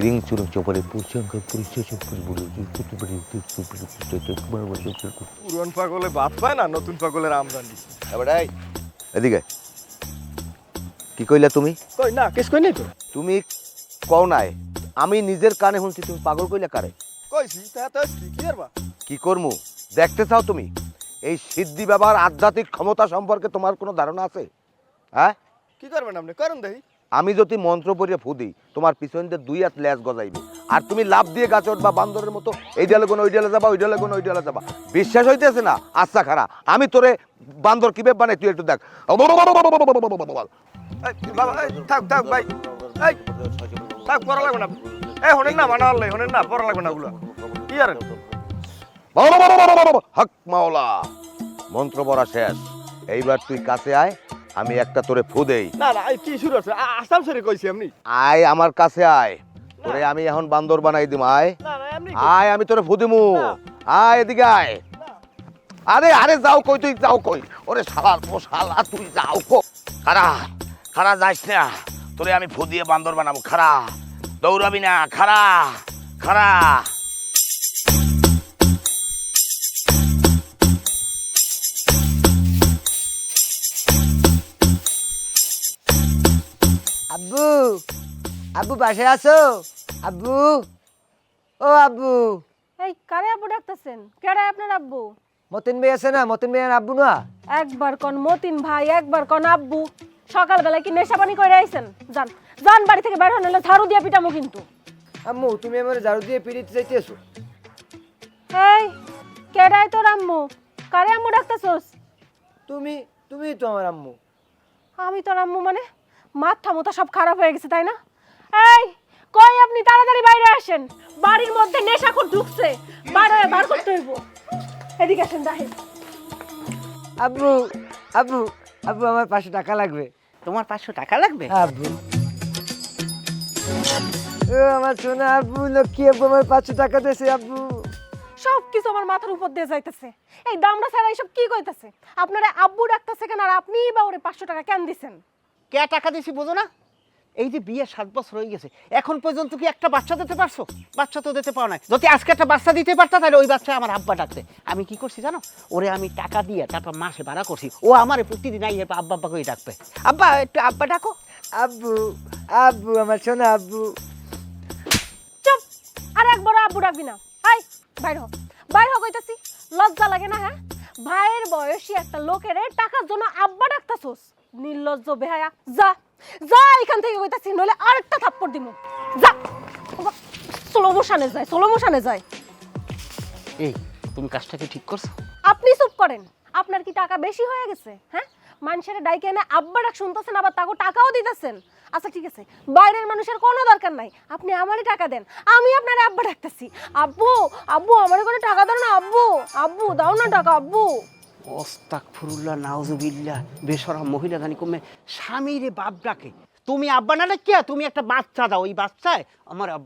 Ring চুরং চপারে পুরুষঙ্কা পুরন পাগলে বাদ পায় না, নতুন পাগলের আমদানি। এবার এদিকে কি কইলা তুমি? কই না, কেস কই নাই তো। তুমি কও নাই, আমি নিজের কানে শুনছি। তুমি পাগল কইলা কারে? কইছি তা তো কি করবা? কি করমু দেখতে চাও তুমি? এই সিদ্ধি ব্যবহার আধ্যাত্মিক ক্ষমতা সম্পর্কে তোমার কোনো ধারণা আছে? হ্যাঁ, কি করবেন আপনি? করেন দেই। আমি যদি মন্ত্র পড়িয়ে ফু দিই, তোমার পিছন দিয়ে 2 হাত লেজ গজাইবে, আর তুমি লাভ দিয়ে গাছ উঠবা বান্দরের মতো। এই ডালে কোন ওই ডালে যাবা, ওই ডালে কোন ওই ডালে যাবা। বিশ্বাস হইতেছে না? আচ্ছা খারা, আমি তোরে বান্দর কিভাবে বানাই তুই একটু দেখ। বাবা থাক থাক ভাই, এই থাক, পড়া লাগবে না। এই হনেন না, মানা আল্লাহ হনেন না, পড়া লাগবে না ওগুলো। কি আর হক মাওলা, মন্ত্র পড়া শেষ। এইবার তুই কাছে আয়, আমি একটা তোরে ফু দেই। না না, এই কি শুরু আছে? আসাম সেরে কইছি এমনি। আয় আমার কাছে আয়, তোরে আমি এখন বান্দর বানাই দিম। আয় না না, এমনি আয়, আমি তোরে ফু দিমু। আয় এদিকে আয়। আরে আরে যাও কই, তুই যাও কই? ওরে শালার ও শালা, তুই যাও কো। খারা খারা যাইস না, তোরে আমি ফু দিয়ে বান্দর বানাবো। খারা, দৌড়াবি না। খারা খারা। আব্বু, আব্বু বাসায় আছো? আব্বু, ও আব্বু। এই কারে আব্বু ডাকতেছেন? কেডা আপনার আব্বু? মতিন ভাই আছে না? মতিন ভাই আব্বু না? একবার কোন মতিন ভাই, একবার কোন আব্বু। সকালবেলা কি নেশা পানি করে আইছেন? যান যান, বাড়ি থেকে বের হন, নাহলে ঝাড়ু দিয়া পিটামু কিন্তু। আম্মু, তুমি আমার ঝাড়ু দিয়ে পিড়িতে চাইতেছো? এই কেডাই তোর আম্মু? কারে আম্মু ডাকতেছস? তুমি তুমি তো আমার আম্মু। আমি তোর আম্মু মানে? মাথা মুথা সব খারাপ হয়ে গেছে তাই না? এই কই আপনি, তাড়াতাড়ি বাইরে আসেন। বাড়ির মধ্যে নেশাখোর ঢুকছে, বাইরে বার করতে হইব। এদিকে আসেন দাহিদ। আব্বু, আব্বু, আব্বু আমার 500 টাকা লাগবে। তোমার 500 টাকা লাগবে? আব্বু, ও আমার সোনা আব্বু, লক্ষ্মী আব্বু আমার 500 টাকা দিয়েছে আব্বু। সব কিছু আমার মাথার উপর দিয়ে যাইতেছে। এই দামড়া ছাড়া এইসব কি কইতাছে? আপনারা আব্বু ডাকতেছে কেন, আর আপনিই বা ওরে 500 টাকা কেন দিছেন? কে টাকা দিছি বোঝো না? এই যে বিয়ে 7 বছর হয়ে গেছে, এখন পর্যন্ত কি একটা বাচ্চা দিতে পারছো? বাচ্চা তো দিতে পারো না। যদি আজকে একটা বাচ্চা দিতে পারতা, তাহলে ওই বাচ্চা আমার আব্বা ডাকতে। আমি কি করছি জানো? ওরে আমি টাকা দিয়ে তারপর মাসে ভাড়া করছি। ও আমার প্রতিদিন আই আব্বা আব্বা করে ডাকবে। আব্বা একটু আব্বা ডাকো। আব্বু, আব্বু আমার সোনা আব্বু। চুপ! আর একবার আব্বু ডাকবি না। হাই বাইর হ, বাইর হ কইতাছি। লজ্জা লাগে না? হ্যাঁ, ভাইয়ের বয়সী একটা লোকের টাকার জন্য আব্বা ডাকতাছস? নির্লজ্জ বেহায়া। যা যা এখান থেকে কইতাছি, নইলে আরেকটা থাপ্পড় দিমু। যা, স্লো মোশনে যায়, স্লো মোশনে যায়। এই তুমি কাজটা কি ঠিক করছো? আপনি চুপ করেন। আপনার কি টাকা বেশি হয়ে গেছে? হ্যাঁ, মানুষের ডাইকে এনে আব্বা ডাক শুনতেছেন, আবার তাকে টাকাও দিতেছেন। আচ্ছা ঠিক আছে, বাইরের মানুষের কোনো দরকার নাই, আপনি আমারই টাকা দেন, আমি আপনার আব্বা ডাকতেছি। আব্বু, আব্বু আমার কোনো টাকা দাও না। আব্বু, আব্বু দাও না টাকা। আব্বু। আস্তাগফিরুল্লাহ, নাউজুবিল্লাহ। বেশরম মহিলা জানি কমে স্বামীরে বাপ ডাকে। তুমি আব্বা না ডাকিয়া তুমি একটা বাচ্চা দাও, ওই বাচ্চায় আমার আব্বা